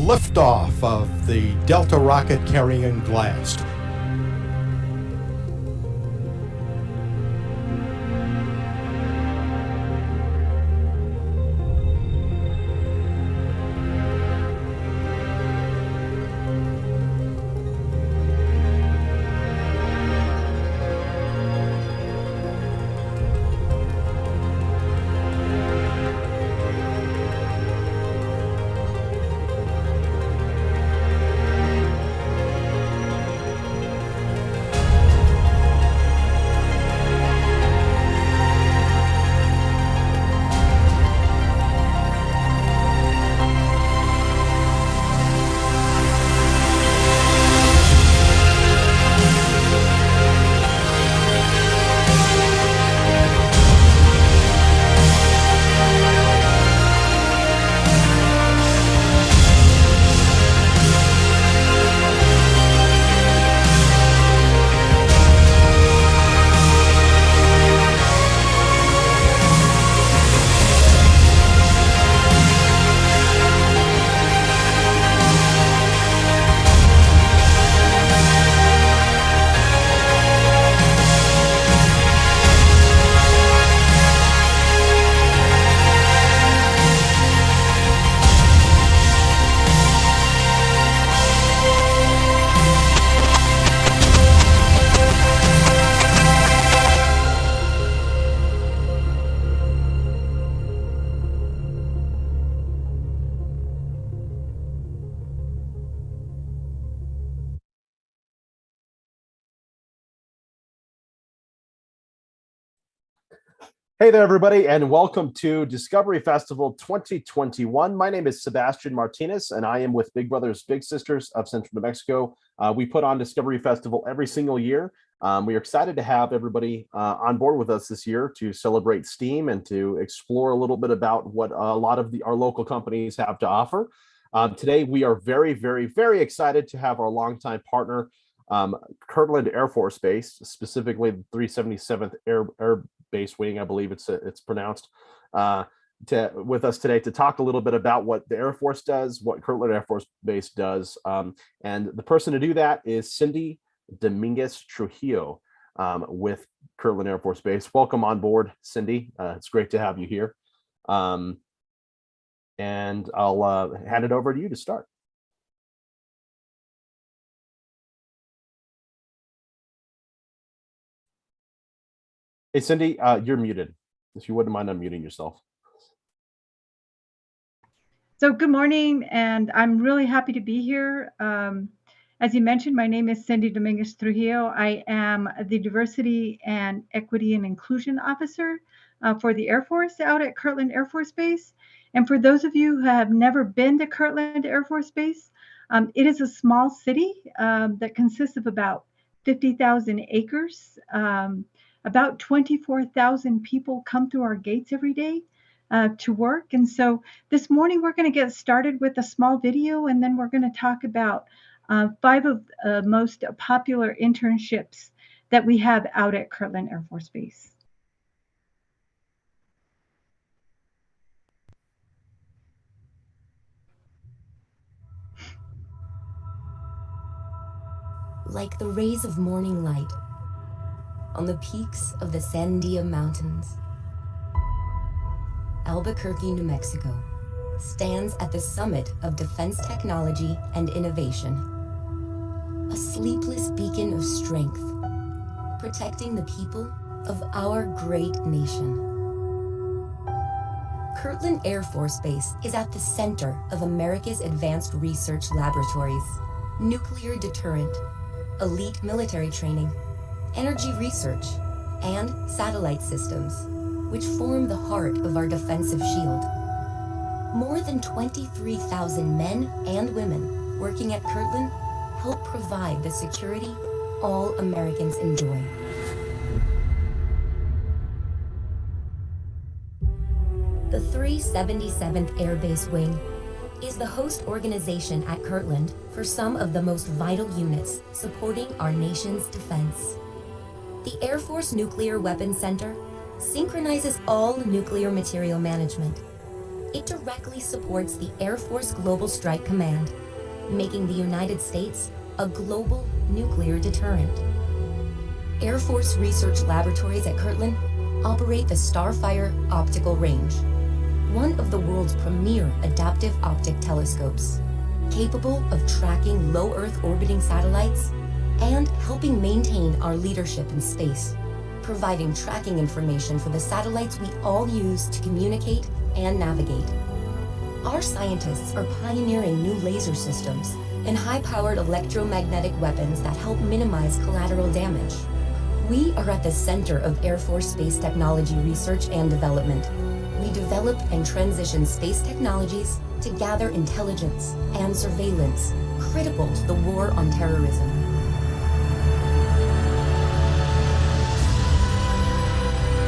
liftoff of the Delta rocket carrying Blast. Hey there, everybody, and welcome to Discovery Festival 2021. My name is Sebastian Martinez, and I am with Big Brothers Big Sisters of Central New Mexico. We put on Discovery Festival every single year. We are excited to have everybody on board with us this year to celebrate STEAM and to explore a little bit about what a lot of our local companies have to offer. Today, we are very, very, very excited to have our longtime partner, Kirtland Air Force Base, specifically the 377th Air Base Wing, I believe it's pronounced, with us today to talk a little bit about what the Air Force does, what Kirtland Air Force Base does. And the person to do that is Cindy Dominguez Trujillo with Kirtland Air Force Base. Welcome on board, Cindy. It's great to have you here. And I'll hand it over to you to start. Hey, Cindy, you're muted. If you wouldn't mind unmuting yourself. So good morning, and I'm really happy to be here. As you mentioned, my name is Cindy Dominguez Trujillo. I am the Diversity and Equity and Inclusion Officer for the Air Force out at Kirtland Air Force Base. And for those of you who have never been to Kirtland Air Force Base, it is a small city that consists of about 50,000 acres. About 24,000 people come through our gates every day to work. And so this morning, we're going to get started with a small video, and then we're going to talk about 5 of the most popular internships that we have out at Kirtland Air Force Base. Like the rays of morning light on the peaks of the Sandia Mountains, Albuquerque, New Mexico stands at the summit of defense technology and innovation, a sleepless beacon of strength, protecting the people of our great nation. Kirtland Air Force Base is at the center of America's advanced research laboratories, nuclear deterrent, elite military training, energy research, and satellite systems, which form the heart of our defensive shield. More than 23,000 men and women working at Kirtland help provide the security all Americans enjoy. The 377th Air Base Wing is the host organization at Kirtland for some of the most vital units supporting our nation's defense. The Air Force Nuclear Weapons Center synchronizes all nuclear material management, It directly supports the Air Force Global Strike Command, making the United States a global nuclear deterrent. Air Force research laboratories at Kirtland operate the Starfire Optical Range, one of the world's premier adaptive optic telescopes, capable of tracking low Earth orbiting satellites and helping maintain our leadership in space, providing tracking information for the satellites we all use to communicate and navigate. Our scientists are pioneering new laser systems and high-powered electromagnetic weapons that help minimize collateral damage. We are at the center of Air Force space technology research and development. We develop and transition space technologies to gather intelligence and surveillance critical to the war on terrorism.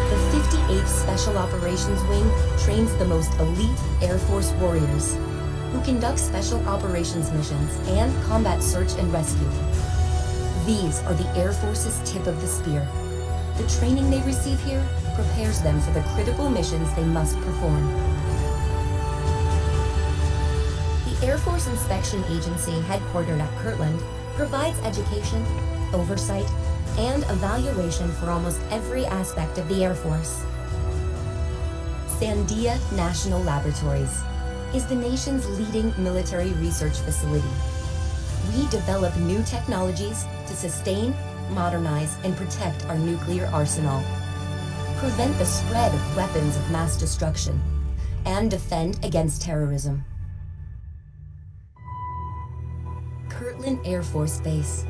The 58th Special Operations Wing trains the most elite Air Force warriors who conduct special operations missions and combat search and rescue. These are the Air Force's tip of the spear. The training they receive here prepares them for the critical missions they must perform. The Air Force Inspection Agency, headquartered at Kirtland, provides education, oversight, and evaluation for almost every aspect of the Air Force. Sandia National Laboratories is the nation's leading military research facility. We develop new technologies to sustain, modernize, and protect our nuclear arsenal, prevent the spread of weapons of mass destruction, and defend against terrorism. Kirtland Air Force Base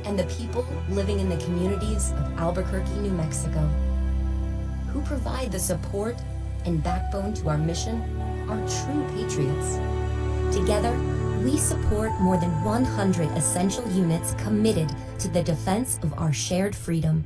and the people living in the communities of Albuquerque, New Mexico, who provide the support and backbone to our mission, are true patriots. Together, we support more than 100 essential units committed to the defense of our shared freedom.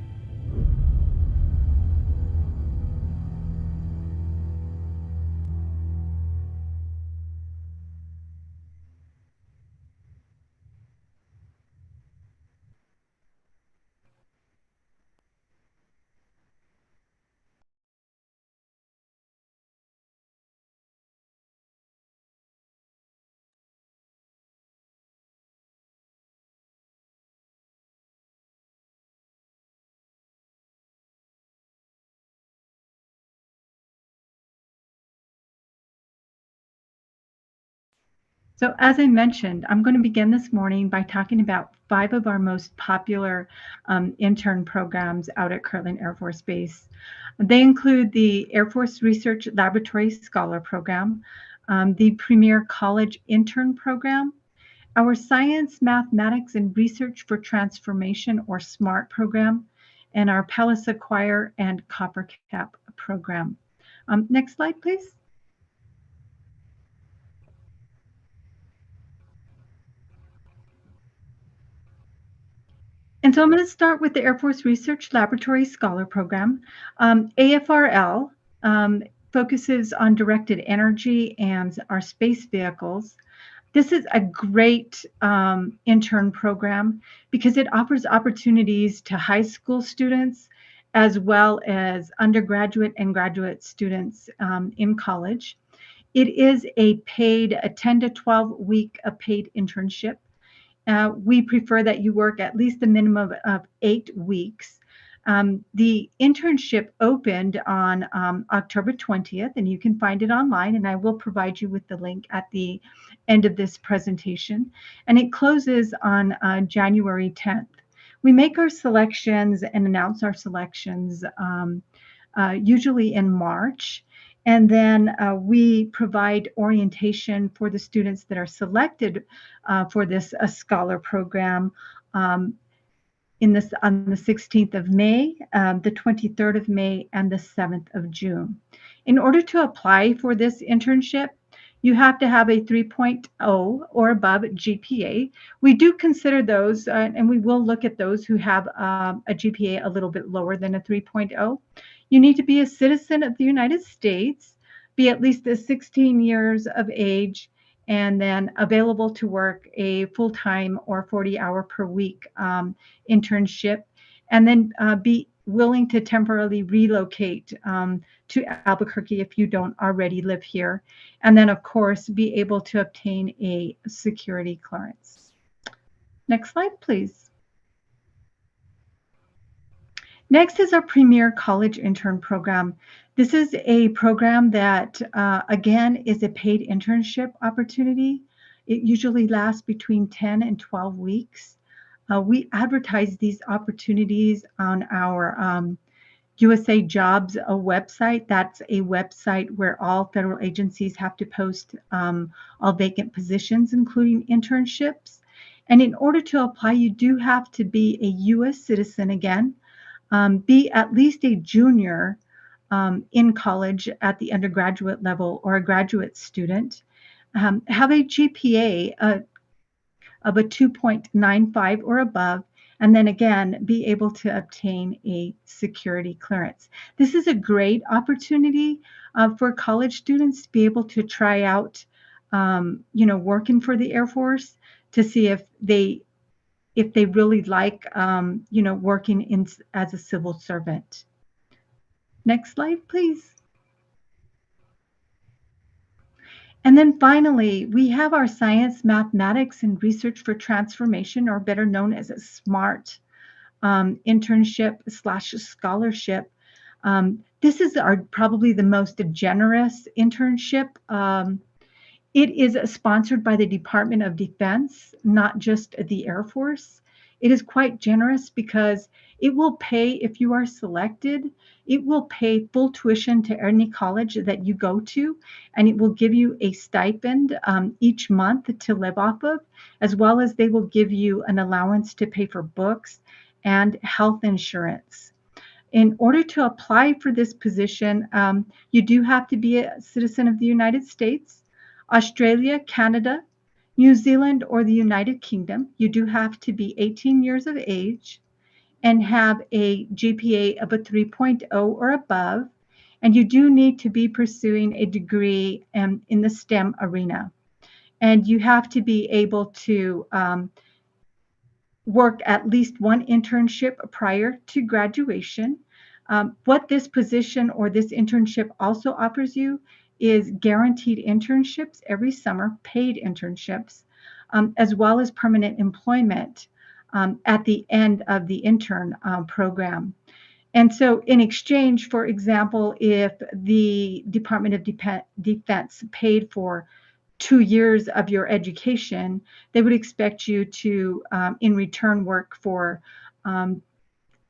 So as I mentioned, I'm going to begin this morning by talking about 5 of our most popular intern programs out at Kirtland Air Force Base. They include the Air Force Research Laboratory Scholar Program, the Premier College Intern Program, our Science, Mathematics, and Research for Transformation, or SMART program, and our Palliser Choir and Copper Cap program. Next slide, please. And so I'm going to start with the Air Force Research Laboratory Scholar Program. AFRL focuses on directed energy and our space vehicles. This is a great intern program because it offers opportunities to high school students as well as undergraduate and graduate students in college. It is a 10 to 12 week paid internship. We prefer that you work at least a minimum of 8 weeks. The internship opened on October 20th, and you can find it online, and I will provide you with the link at the end of this presentation. And it closes on January 10th. We make our selections and announce our selections usually in March. And then we provide orientation for the students that are selected for this scholar program on the 16th of May, the 23rd of May, and the 7th of June. In order to apply for this internship, you have to have a 3.0 or above GPA. We do consider those, and we will look at those who have a GPA a little bit lower than a 3.0. You need to be a citizen of the United States, be at least 16 years of age, and then available to work a full-time or 40-hour per week internship, and then be willing to temporarily relocate to Albuquerque if you don't already live here. And then, of course, be able to obtain a security clearance. Next slide, please. Next is our Premier College Intern Program. This is a program that, again, is a paid internship opportunity. It usually lasts between 10 and 12 weeks. We advertise these opportunities on our USA Jobs website. That's a website where all federal agencies have to post all vacant positions, including internships. And in order to apply, you do have to be a U.S. citizen again, be at least a junior in college at the undergraduate level or a graduate student, have a GPA of a 2.95 or above, and then again, be able to obtain a security clearance. This is a great opportunity for college students to be able to try out, working for the Air Force to see if they really like, working as a civil servant. Next slide, please. And then finally, we have our Science, Mathematics, and Research for Transformation, or better known as a SMART internship/scholarship. This is probably the most generous internship. It is sponsored by the Department of Defense, not just the Air Force. It is quite generous because it will pay, if you are selected, it will pay full tuition to any college that you go to, and it will give you a stipend each month to live off of, as well as they will give you an allowance to pay for books and health insurance. In order to apply for this position, you do have to be a citizen of the United States, Australia, Canada, New Zealand, or the United Kingdom. You do have to be 18 years of age and have a GPA of a 3.0 or above, and you do need to be pursuing a degree in the STEM arena. And you have to be able to work at least one internship prior to graduation. What this position or this internship also offers you is guaranteed internships every summer, paid internships, as well as permanent employment at the end of the intern program. And so in exchange, for example, if the Department of Defense paid for 2 years of your education, they would expect you to, in return, work for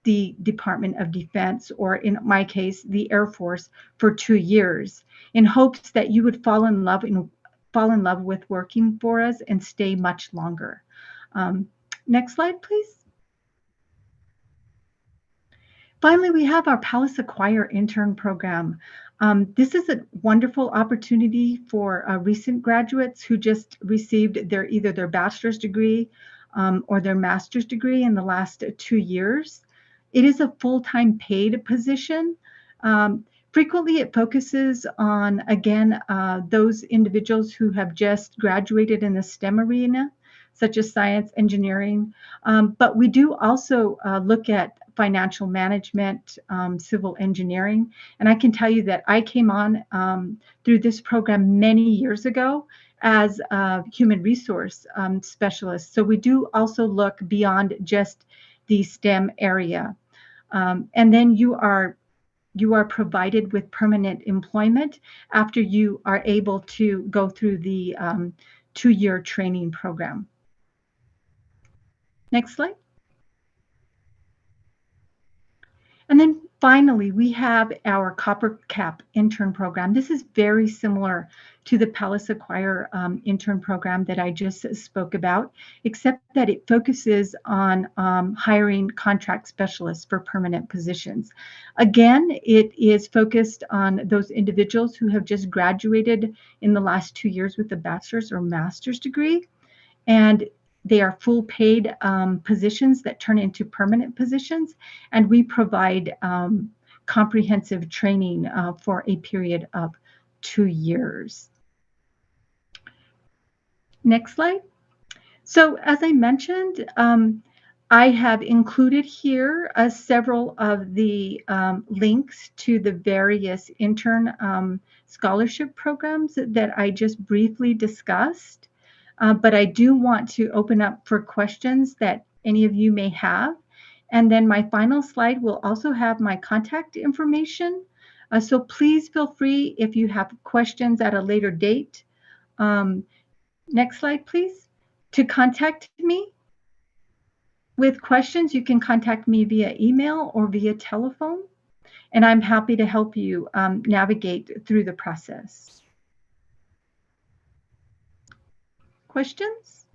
the Department of Defense, or in my case, the Air Force, for 2 years, in hopes that you would fall in love with working for us and stay much longer. Next slide, please. Finally, we have our Palace Acquire Intern Program. This is a wonderful opportunity for recent graduates who just received either their bachelor's degree or their master's degree in the last 2 years. It is a full-time paid position. Frequently, it focuses on, again, those individuals who have just graduated in the STEM arena, such as science, engineering. But we do also look at financial management, civil engineering. And I can tell you that I came on through this program many years ago as a human resource specialist. So we do also look beyond just the STEM area. And then you are provided with permanent employment after you are able to go through the 2-year training program. Next slide. And then finally, we have our Copper Cap intern program. This is very similar to the Palace Acquire intern program that I just spoke about, except that it focuses on hiring contract specialists for permanent positions. Again, it is focused on those individuals who have just graduated in the last 2 years with a bachelor's or master's degree, and they are full paid positions that turn into permanent positions, and we provide comprehensive training for a period of 2 years. Next slide. So as I mentioned, I have included here several of the links to the various intern scholarship programs that I just briefly discussed. But I do want to open up for questions that any of you may have. And then my final slide will also have my contact information. So please feel free if you have questions at a later date. Next slide, please. To contact me with questions, you can contact me via email or via telephone, and I'm happy to help you navigate through the process. Questions?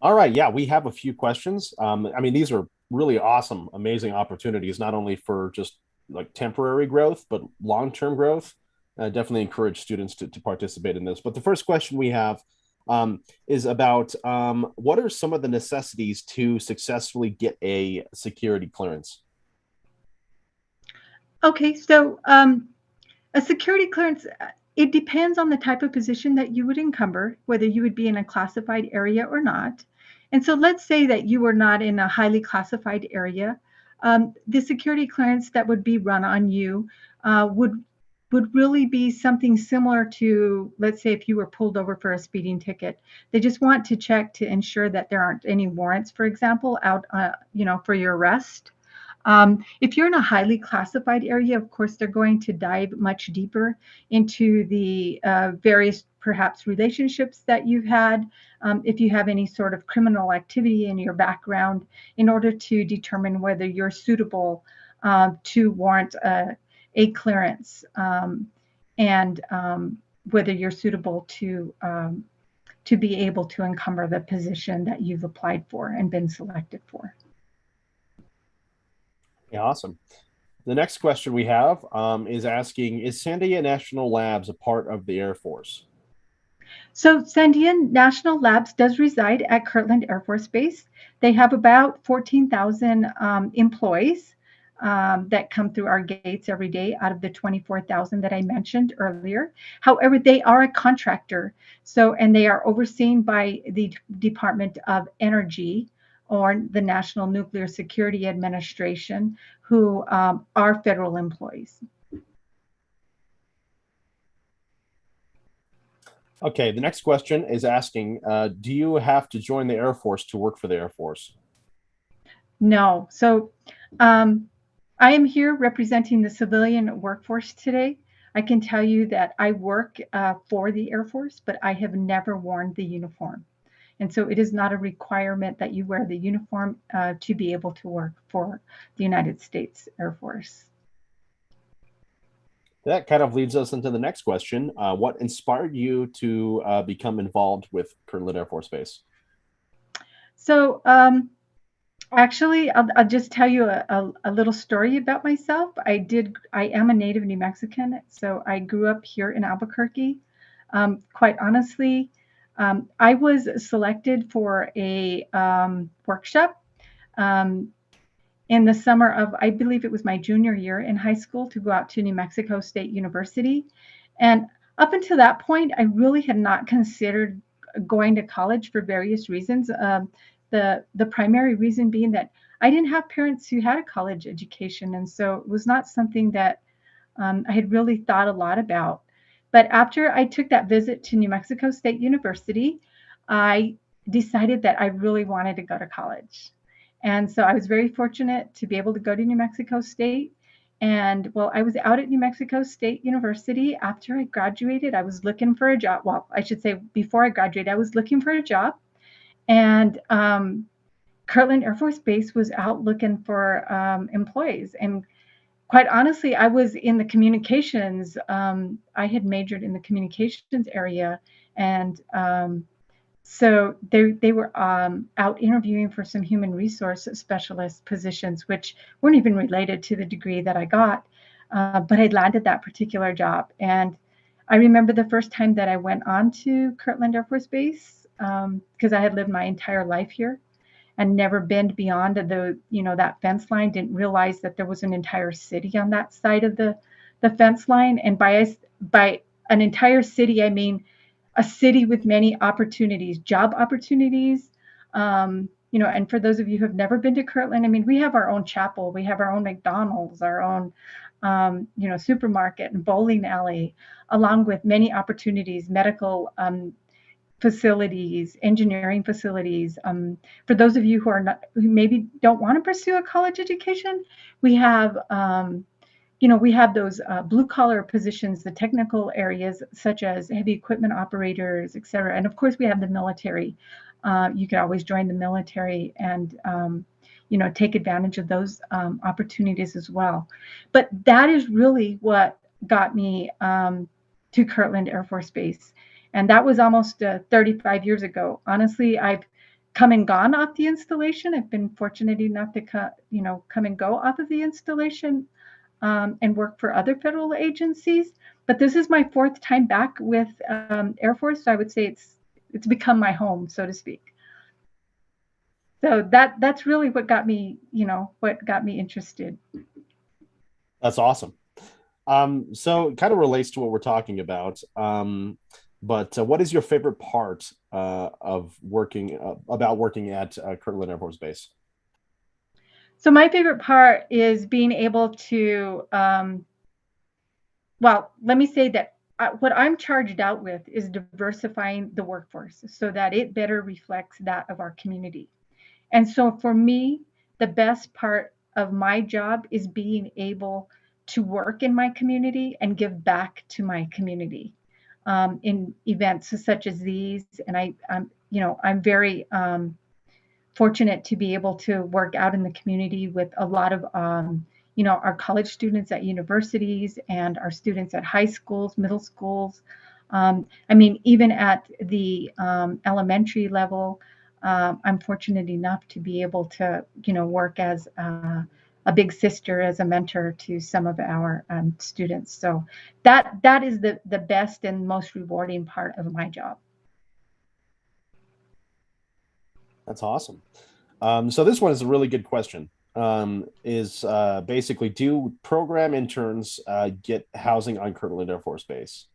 All right. Yeah, we have a few questions. I mean, these are really awesome, amazing opportunities, not only for just like temporary growth, but long-term growth. I definitely encourage students to participate in this. But the first question we have is about what are some of the necessities to successfully get a security clearance? Okay, so a security clearance, it depends on the type of position that you would encumber, whether you would be in a classified area or not. And so let's say that you were not in a highly classified area. The security clearance that would be run on you would really be something similar to, let's say, if you were pulled over for a speeding ticket. They just want to check to ensure that there aren't any warrants, for example, out, for your arrest. If you're in a highly classified area, of course, they're going to dive much deeper into the various, perhaps, relationships that you've had, if you have any sort of criminal activity in your background, in order to determine whether you're suitable to warrant a clearance, and whether you're suitable to be able to encumber the position that you've applied for and been selected for. Yeah, awesome. The next question we have is asking, is Sandia National Labs a part of the Air Force? So Sandia National Labs does reside at Kirtland Air Force Base. They have about 14,000 employees that come through our gates every day out of the 24,000 that I mentioned earlier. However, they are a contractor, and they are overseen by the Department of Energy, or the National Nuclear Security Administration, who are federal employees. Okay, the next question is asking, do you have to join the Air Force to work for the Air Force? No. So I am here representing the civilian workforce today. I can tell you that I work for the Air Force, but I have never worn the uniform. And so it is not a requirement that you wear the uniform to be able to work for the United States Air Force. That kind of leads us into the next question. What inspired you to become involved with Kirtland Air Force Base? So actually, I'll just tell you a little story about myself. I am a native New Mexican, so I grew up here in Albuquerque. Quite honestly, I was selected for a workshop in the summer of, I believe it was my junior year in high school, to go out to New Mexico State University. And up until that point, I really had not considered going to college for various reasons. The primary reason being that I didn't have parents who had a college education, and so it was not something that I had really thought a lot about. But after I took that visit to New Mexico State University, I decided that I really wanted to go to college. And so I was very fortunate to be able to go to New Mexico State. And while I was out at New Mexico State University, after I graduated, I was looking for a job. Well, I should say before I graduated, I was looking for a job. And Kirtland Air Force Base was out looking for employees. And quite honestly, I was in the communications. I had majored in the communications area, and so they were out interviewing for some human resource specialist positions, which weren't even related to the degree that I got, but I landed that particular job. And I remember the first time that I went on to Kirtland Air Force Base, because I had lived my entire life here and never been beyond that fence line, didn't realize that there was an entire city on that side of the fence line. And by an entire city, I mean a city with many opportunities, job opportunities. And for those of you who have never been to Kirtland, I mean, we have our own chapel, we have our own McDonald's, our own, supermarket and bowling alley, along with many opportunities, medical facilities, engineering facilities. For those of you who maybe don't want to pursue a college education, we have, we have those blue collar positions, the technical areas such as heavy equipment operators, et cetera. And of course, we have the military. You can always join the military and, take advantage of those opportunities as well. But that is really what got me to Kirtland Air Force Base. And that was almost 35 years ago. Honestly, I've come and gone off the installation. I've been fortunate enough to come and go off of the installation and work for other federal agencies. But this is my fourth time back with Air Force. So I would say it's become my home, so to speak. So that's really what got me interested. That's awesome. So it kind of relates to what we're talking about. But what is your favorite part of working at Kirtland Air Force Base? So my favorite part is being able to, let me say that what I'm charged out with is diversifying the workforce so that it better reflects that of our community. And so for me, the best part of my job is being able to work in my community and give back to my community in events such as these. And I'm very fortunate to be able to work out in the community with a lot of, our college students at universities and our students at high schools, middle schools. Even at the elementary level, I'm fortunate enough to be able to, work as a big sister, as a mentor to some of our students. So that is the best and most rewarding part of my job. That's awesome. So this one is a really good question. Basically, do program interns get housing on Kirtland Air Force Base?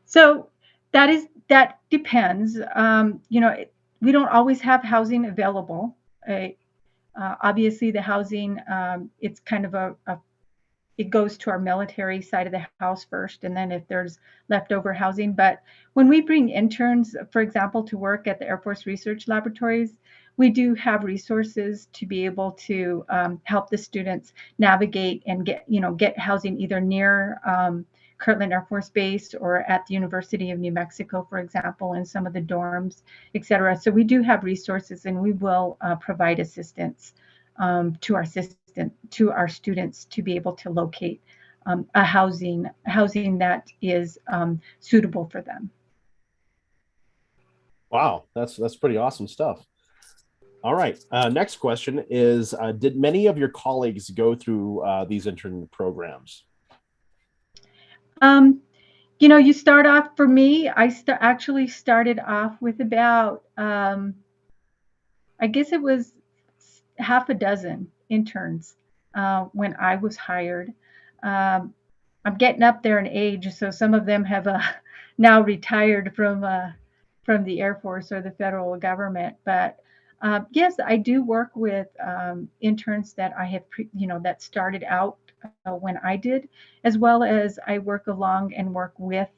So that depends. We don't always have housing available. Obviously, the housing, it's kind of it goes to our military side of the house first, and then if there's leftover housing. But when we bring interns, for example, to work at the Air Force Research Laboratories, we do have resources to be able to help the students navigate and get housing either near Kirtland Air Force Base or at the University of New Mexico, for example, in some of the dorms, et cetera. So we do have resources, and we will provide assistance to our students to be able to locate a housing that is suitable for them. Wow, that's pretty awesome stuff. All right, next question is, did many of your colleagues go through these intern programs? You start off, for me, I actually started off with about, I guess it was half a dozen interns when I was hired. I'm getting up there in age, so some of them have now retired from the Air Force or the federal government. But yes, I do work with interns that I have, that started out when I did, as well as I work along and work with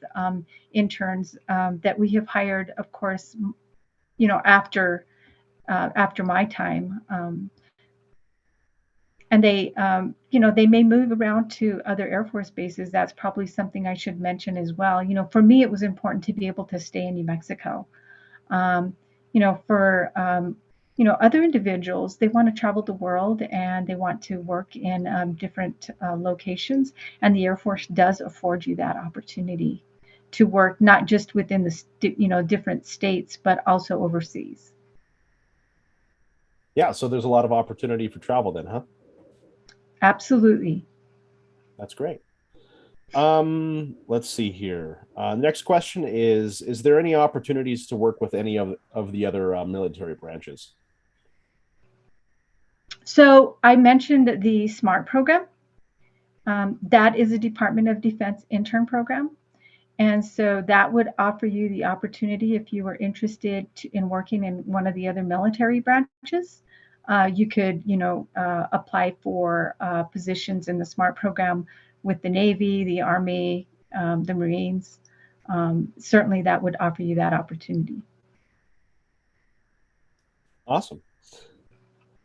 interns that we have hired, of course, after my time. And they, they may move around to other Air Force bases. That's probably something I should mention as well. For me, it was important to be able to stay in New Mexico. For other individuals, they want to travel the world and they want to work in different locations. And the Air Force does afford you that opportunity to work not just within the different states, but also overseas. Yeah, so there's a lot of opportunity for travel then, huh? Absolutely. That's great. Let's see here. Next question is there any opportunities to work with any of the other military branches? So I mentioned the SMART program. That is a Department of Defense intern program. And so that would offer you the opportunity if you were interested in working in one of the other military branches. You could, apply for positions in the SMART program with the Navy, the Army, the Marines. Certainly that would offer you that opportunity. Awesome.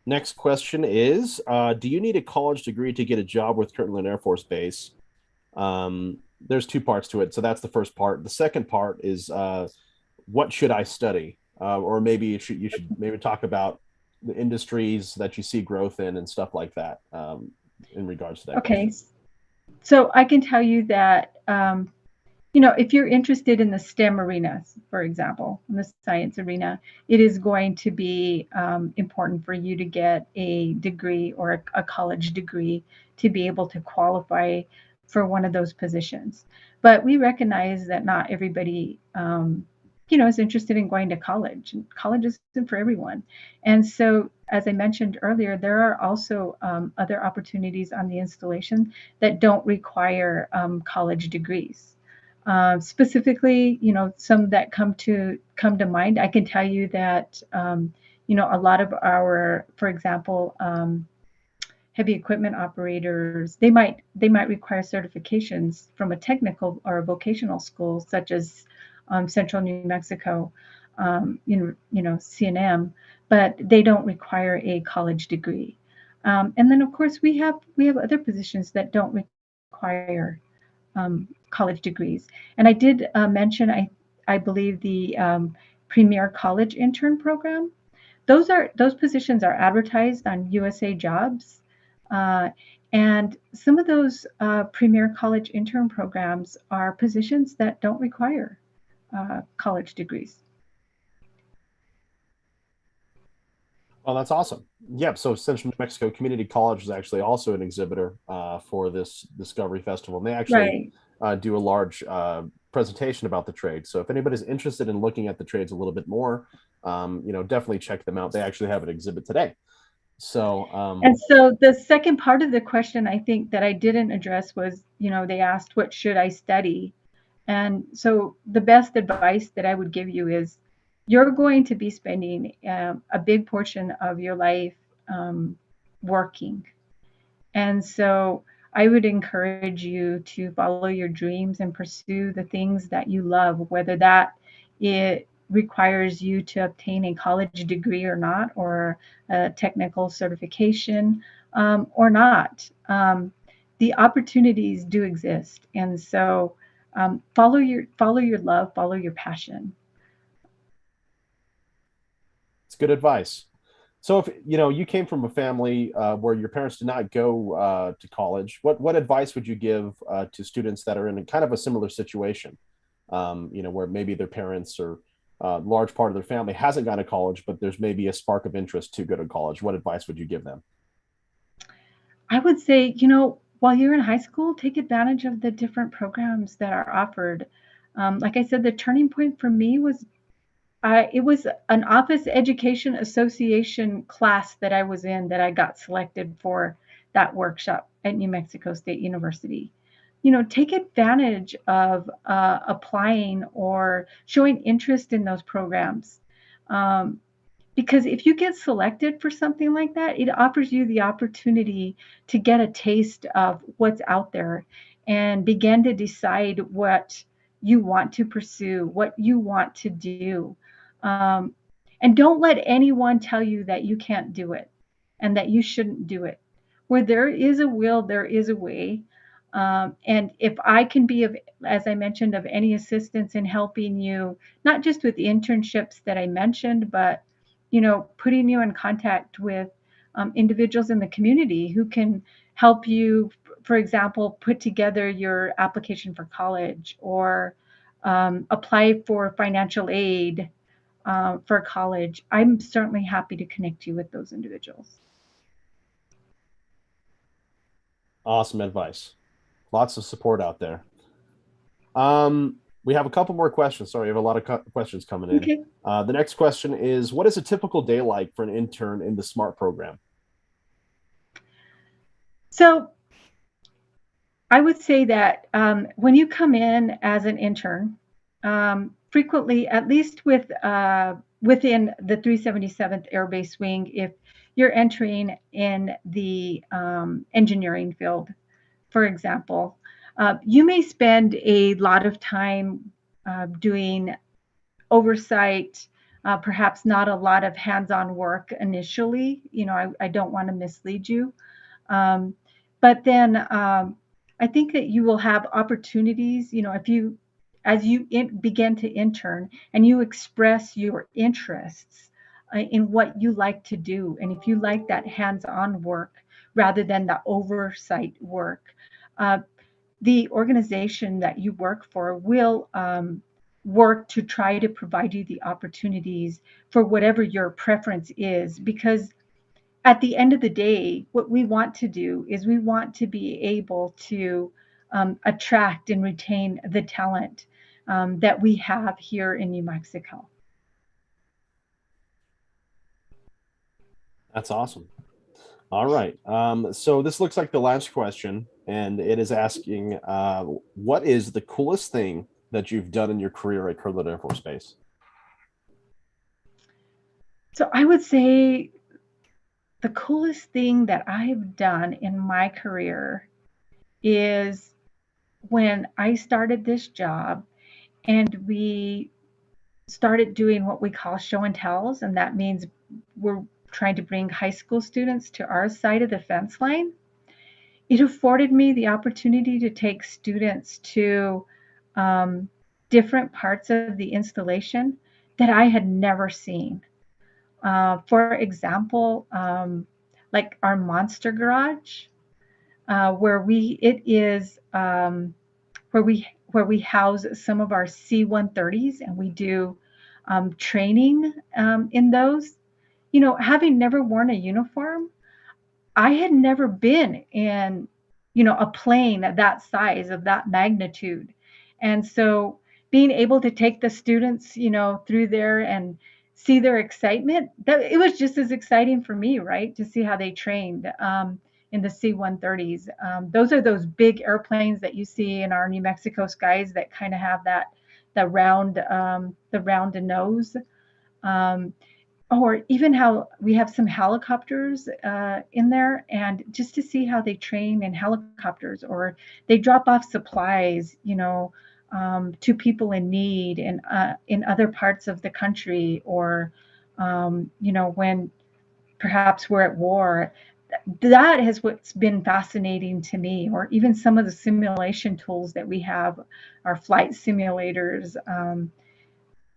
Next question is, do you need a college degree to get a job with Kirtland Air Force Base? There's two parts to it. So that's the first part. The second part is, what should I study? Or maybe you should maybe talk about the industries that you see growth in and stuff like that, in regards to that. Okay. Question. So I can tell you that, if you're interested in the STEM arenas, for example, in the science arena, it is going to be important for you to get a degree or a college degree to be able to qualify for one of those positions. But we recognize that not everybody, is interested in going to college. College isn't for everyone. And so, as I mentioned earlier, there are also other opportunities on the installation that don't require college degrees. Specifically, some that come to mind. I can tell you that a lot of our, for example, heavy equipment operators, they might require certifications from a technical or a vocational school, such as Central New Mexico, CNM, but they don't require a college degree. And then, of course, we have other positions that don't require college degrees. And I did mention, I believe, the Premier College Intern Program. Those positions are advertised on USA Jobs. And some of those Premier College Intern Programs are positions that don't require college degrees. Oh, that's awesome. Yep. So Central New Mexico Community College is actually also an exhibitor for this Discovery Festival. And they actually do a large presentation about the trade. So if anybody's interested in looking at the trades a little bit more, definitely check them out. They actually have an exhibit today. So, and so the second part of the question, I think, that I didn't address was, they asked, what should I study? And so the best advice that I would give you is, you're going to be spending a big portion of your life working. And so I would encourage you to follow your dreams and pursue the things that you love, whether that it requires you to obtain a college degree or not, or a technical certification or not. The opportunities do exist. And so follow your love, follow your passion. It's good advice. So if you came from a family where your parents did not go to college, what advice would you give to students that are in kind of a similar situation? Where maybe their parents or a large part of their family hasn't gone to college, but there's maybe a spark of interest to go to college. What advice would you give them? I would say, while you're in high school, take advantage of the different programs that are offered. Like I said, the turning point for me was, it was an Office Education Association class that I was in that I got selected for that workshop at New Mexico State University. Take advantage of applying or showing interest in those programs. Because if you get selected for something like that, it offers you the opportunity to get a taste of what's out there and begin to decide what you want to pursue, what you want to do. And don't let anyone tell you that you can't do it and that you shouldn't do it. Where there is a will, there is a way. And if I can be as I mentioned, of any assistance in helping you, not just with the internships that I mentioned, but putting you in contact with individuals in the community who can help you, for example, put together your application for college, or apply for financial aid for college, I'm certainly happy to connect you with those individuals. Awesome advice. Lots of support out there. We have a couple more questions. Sorry, we have a lot of questions coming in. Okay. The next question is, what is a typical day like for an intern in the SMART program? So I would say that when you come in as an intern, frequently, at least within the 377th Air Base Wing, if you're entering in the engineering field, for example, you may spend a lot of time doing oversight, perhaps not a lot of hands-on work initially. I don't want to mislead you. Um, but then I think that you will have opportunities, if you, as you begin to intern and you express your interests in what you like to do, and if you like that hands-on work rather than the oversight work, uh, the organization that you work for will work to try to provide you the opportunities for whatever your preference is. Because at the end of the day, what we want to do is we want to be able to attract and retain the talent that we have here in New Mexico. That's awesome. All right. So this looks like the last question, and it is asking, what is the coolest thing that you've done in your career at Kirtland Air Force Base? So I would say the coolest thing that I've done in my career is when I started this job and we started doing what we call show and tells, and that means we're trying to bring high school students to our side of the fence line. It afforded me the opportunity to take students to different parts of the installation that I had never seen. For example, like our monster garage, where we house some of our C-130s, and we do training in those. Having never worn a uniform, I had never been in, a plane of that size, of that magnitude. And so being able to take the students, through there and see their excitement, that it was just as exciting for me, right? To see how they trained in the C-130s. Those are those big airplanes that you see in our New Mexico skies that kind of have the round nose. Um, or even how we have some helicopters in there, and just to see how they train in helicopters, or they drop off supplies, to people in need in other parts of the country, or when perhaps we're at war. That is what's been fascinating to me. Or even some of the simulation tools that we have, our flight simulators.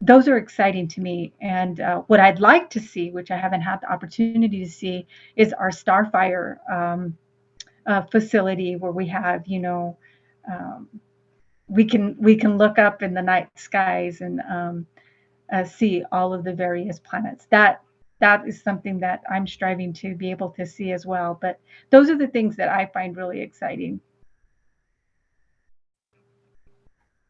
Those are exciting to me. And what I'd like to see, which I haven't had the opportunity to see, is our Starfire facility, where we have, um, we can look up in the night skies and see all of the various planets. That is something that I'm striving to be able to see as well. But those are the things that I find really exciting.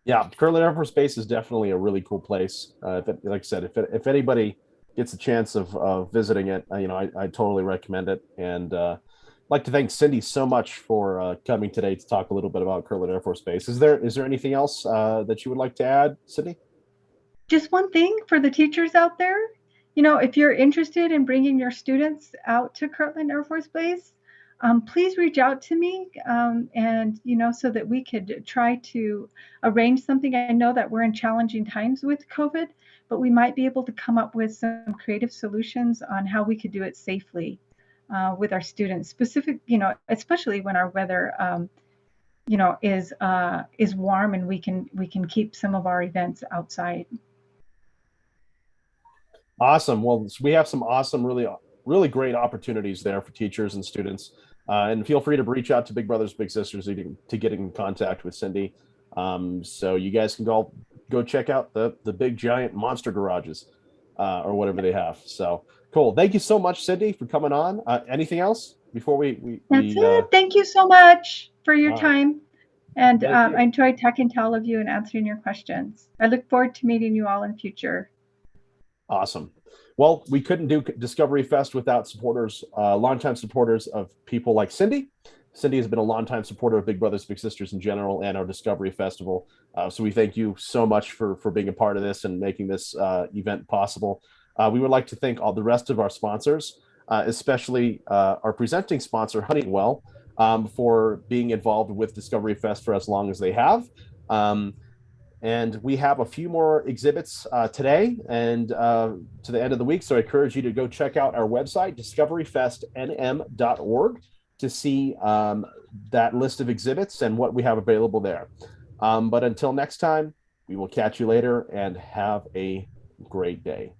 Yeah, Kirtland Air Force Base is definitely a really cool place. Like I said, if anybody gets a chance of visiting it, I totally recommend it. And I'd like to thank Cindy so much for coming today to talk a little bit about Kirtland Air Force Base. Is there anything else that you would like to add, Cindy? Just one thing for the teachers out there, if you're interested in bringing your students out to Kirtland Air Force Base, please reach out to me, and so that we could try to arrange something. I know that we're in challenging times with COVID, but we might be able to come up with some creative solutions on how we could do it safely with our students. Especially when our weather, is warm, and we can keep some of our events outside. Awesome. Well, we have some awesome, really, really great opportunities there for teachers and students. And feel free to reach out to Big Brothers Big Sisters to get in contact with Cindy. So you guys can go check out the big giant monster garages or whatever they have. So cool. Thank you so much, Cindy, for coming on. Anything else before That's it. Thank you so much for your right. time. And Thank you. I enjoyed talking to all of you and answering your questions. I look forward to meeting you all in future. Awesome. Well, we couldn't do Discovery Fest without supporters, longtime supporters of people like Cindy. Cindy has been a longtime supporter of Big Brothers Big Sisters in general and our Discovery Festival. So we thank you so much for being a part of this and making this event possible. We would like to thank all the rest of our sponsors, especially our presenting sponsor, Honeywell, for being involved with Discovery Fest for as long as they have. And we have a few more exhibits today and to the end of the week. So I encourage you to go check out our website, discoveryfestnm.org, to see that list of exhibits and what we have available there. But until next time, we will catch you later and have a great day.